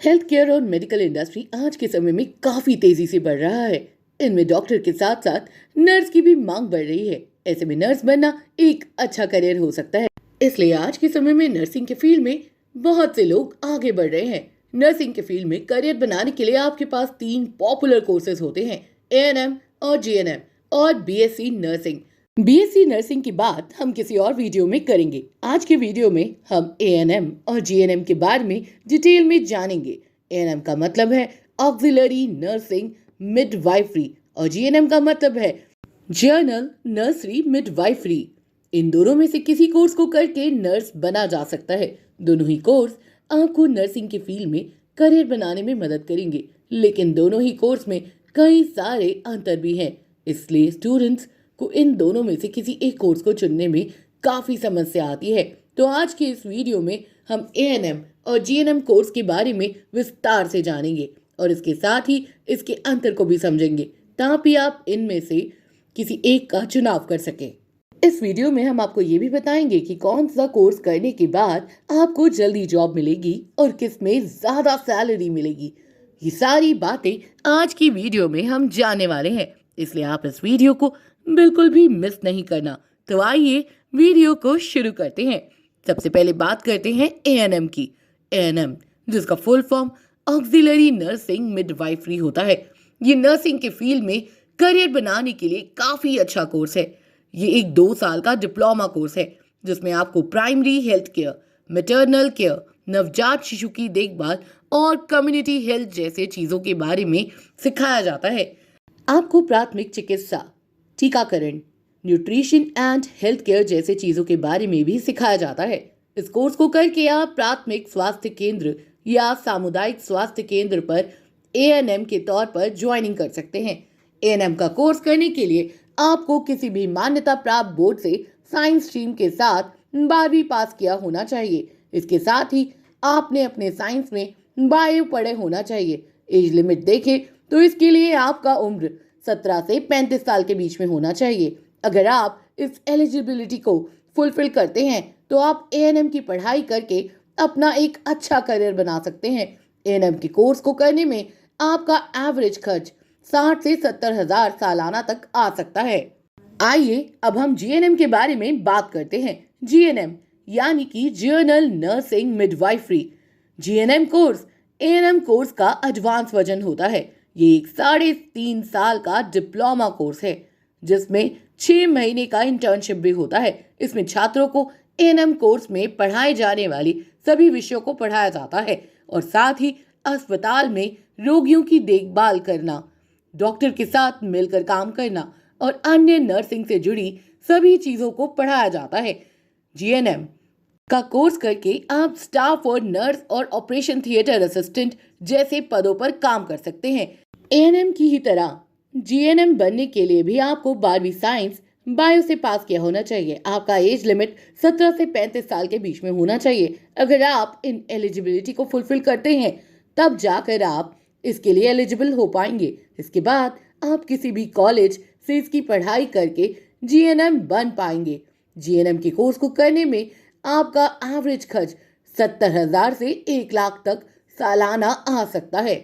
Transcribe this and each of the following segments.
Health care और medical industry आज के समय में काफी तेजी से बढ़ रहा है। इनमें डॉक्टर के साथ साथ नर्स की भी मांग बढ़ रही है। ऐसे में नर्स बनना एक अच्छा करियर हो सकता है। इसलिए आज के समय में नर्सिंग के फील्ड में बहुत से लोग आगे बढ़ रहे हैं। नर्सिंग के फील्ड में करियर बनाने के लिए आपके पास तीन पॉपुलर कोर्सेज होते हैं: एएनएम और जीएनएम और बीएससी नर्सिंग। बीएससी नर्सिंग की बात हम किसी और वीडियो में करेंगे। आज के वीडियो में हम एएनएम और जीएनएम के बारे में डिटेल में जानेंगे। एएनएम का मतलब है ऑक्सिलरी नर्सिंग मिडवाइफरी और जीएनएम का मतलब है जर्नल नर्सरी मिडवाइफरी। इन दोनों में से किसी कोर्स को करके नर्स बना जा सकता है। दोनों ही कोर्स आपको नर्सिंग के फील्ड में करियर बनाने में मदद करेंगे, लेकिन दोनों ही कोर्स में कई सारे अंतर भी हैं। इसलिए स्टूडेंट्स को इन दोनों में से किसी एक कोर्स को चुनने में काफ़ी समस्या आती है। तो आज के इस वीडियो में हम एएनएम और जीएनएम कोर्स के बारे में विस्तार से जानेंगे और इसके साथ ही इसके अंतर को भी समझेंगे, ताकि आप इनमें से किसी एक का चुनाव कर सकें। इस वीडियो में हम आपको ये भी बताएंगे कि कौन सा कोर्स करने के बाद आपको जल्दी जॉब मिलेगी और किस में ज़्यादा सैलरी मिलेगी। ये सारी बातें आज की वीडियो में हम जानने वाले हैं, इसलिए आप इस वीडियो को बिल्कुल भी मिस नहीं करना। तो आइए वीडियो को शुरू करते हैं। सबसे पहले बात करते हैं एएनएम की। एएनएम, जिसका full form auxiliary nursing midwifery होता है, ये नर्सिंग के फील्ड में करियर बनाने के लिए काफ़ी अच्छा कोर्स है। ये एक 2 साल का डिप्लोमा कोर्स है जिसमें आपको primary health care, maternal care, नवजात शिशु की देखभाल और कम्युनिटी हेल्थ जैसे चीज़ों के बारे में सिखाया जाता है। आपको प्राथमिक चिकित्सा, टीकाकरण, न्यूट्रिशन एंड हेल्थ केयर जैसे चीज़ों के बारे में भी सिखाया जाता है। इस कोर्स को करके आप प्राथमिक स्वास्थ्य केंद्र या सामुदायिक स्वास्थ्य केंद्र पर एएनएम के तौर पर ज्वाइनिंग कर सकते हैं। एएनएम का कोर्स करने के लिए आपको किसी भी मान्यता प्राप्त बोर्ड से साइंस स्ट्रीम के साथ 12वीं पास किया होना चाहिए। इसके साथ ही आपने अपने साइंस में बायो पढ़े होना चाहिए। एज लिमिट देखें तो इसके लिए आपका उम्र 17 से 35 साल के बीच में होना चाहिए। अगर आप इस एलिजिबिलिटी को फुलफिल करते हैं तो आप एएनएम की पढ़ाई करके अपना एक अच्छा करियर बना सकते हैं। एएनएम के कोर्स को करने में आपका एवरेज खर्च 60 से 70 हजार सालाना तक आ सकता है। आइए अब हम जीएनएम के बारे में बात करते हैं। जीएनएम यानी कि journal nursing midwifery. GNM course ANM course का एडवांस वर्जन होता है। ये एक 3.5 साल का डिप्लोमा कोर्स है जिसमें 6 महीने का इंटर्नशिप भी होता है। इसमें छात्रों को एएनएम कोर्स में पढ़ाए जाने वाली सभी विषयों को पढ़ाया जाता है और साथ ही अस्पताल में रोगियों की देखभाल करना, डॉक्टर के साथ मिलकर काम करना और अन्य नर्सिंग से जुड़ी सभी चीज़ों को पढ़ाया जाता है। जीएनएम का कोर्स करके आप स्टाफ और नर्स और ऑपरेशन थिएटर असिस्टेंट जैसे पदों पर काम कर सकते हैं। एएनएम की ही तरह जीएनएम बनने के लिए भी आपको 12वीं साइंस बायो से पास किया होना चाहिए। आपका एज लिमिट 17 से 35 साल के बीच में होना चाहिए। अगर आप इन एलिजिबिलिटी को फुलफिल करते हैं तब जाकर आप इसके लिए एलिजिबल हो पाएंगे। इसके बाद आप किसी भी कॉलेज से इसकी पढ़ाई करके जीएनएम बन पाएंगे। जीएनएम के कोर्स को करने में आपका एवरेज खर्च 70,000 से 1 लाख तक सालाना आ सकता है।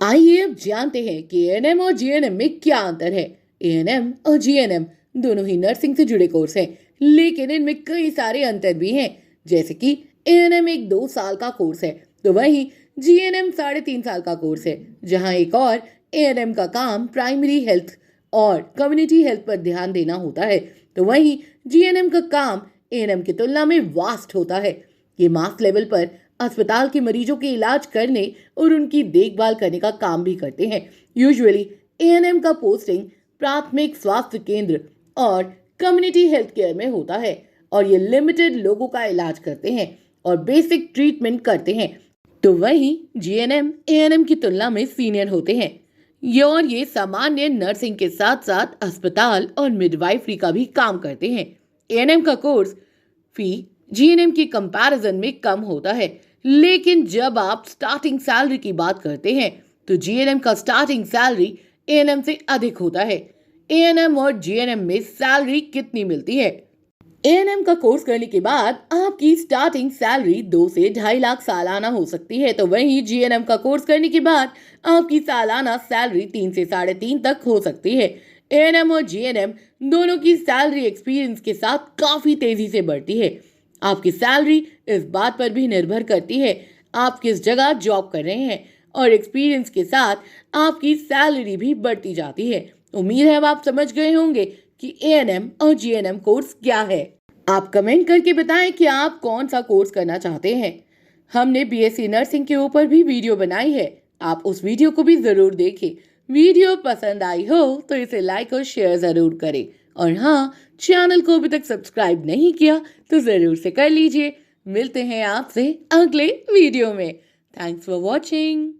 आइए अब जानते हैं कि एएनएम और जीएनएम में क्या अंतर है। एएनएम और जीएनएम दोनों ही नर्सिंग से जुड़े कोर्स हैं, लेकिन इनमें कई सारे अंतर भी हैं। जैसे कि एएनएम एक 2 साल का कोर्स है तो वहीं जीएनएम 3.5 साल का कोर्स है, जहां एक और एएनएम का काम प्राइमरी हेल्थ और कम्युनिटी हेल्थ पर ध्यान देना होता है, तो वहीं जीएनएम का काम एएनएम की तुलना में वास्ट होता है। ये मास लेवल पर अस्पताल के मरीजों के इलाज करने और उनकी देखभाल करने का काम भी करते हैं। यूजुअली एएनएम का पोस्टिंग प्राथमिक स्वास्थ्य केंद्र और कम्युनिटी हेल्थ केयर में होता है और ये लिमिटेड लोगों का इलाज करते हैं और बेसिक ट्रीटमेंट करते हैं। तो वहीं जीएनएम एएनएम की तुलना में सीनियर होते हैं। ये सामान्य नर्सिंग के साथ साथ अस्पताल और मिडवाइफरी का भी काम करते हैं। एएनएम का कोर्स फी जीएनएम की कंपैरिजन में कम होता है, लेकिन जब आप स्टार्टिंग सैलरी की बात करते हैं तो जीएनएम का स्टार्टिंग सैलरी एएनएम से अधिक होता है। एएनएम और जीएनएम में सैलरी कितनी मिलती है? एएनएम का कोर्स करने के बाद आपकी स्टार्टिंग सैलरी 2 से 2.5 लाख सालाना हो सकती है, तो वहीं जीएनएम का कोर्स करने के बाद आपकी सालाना सैलरी 3 से 3.5 तक हो सकती है। एएनएम और जीएनएम दोनों की सैलरी एक्सपीरियंस के साथ काफी तेजी से बढ़ती है। आपकी सैलरी इस बात पर भी निर्भर करती है आप किस जगह जॉब कर रहे हैं, और एक्सपीरियंस के साथ आपकी सैलरी भी बढ़ती जाती है। उम्मीद है अब आप समझ गए होंगे कि एएनएम और जीएनएम कोर्स क्या है। आप कमेंट करके बताएं कि आप कौन सा कोर्स करना चाहते हैं। हमने बीएससी नर्सिंग के ऊपर भी वीडियो बनाई है, आप उस वीडियो को भी जरूर देखें। वीडियो पसंद आई हो तो इसे लाइक और शेयर जरूर करें, और हाँ, चैनल को अभी तक सब्सक्राइब नहीं किया तो जरूर से कर लीजिए। मिलते हैं आपसे अगले वीडियो में। Thanks for watching.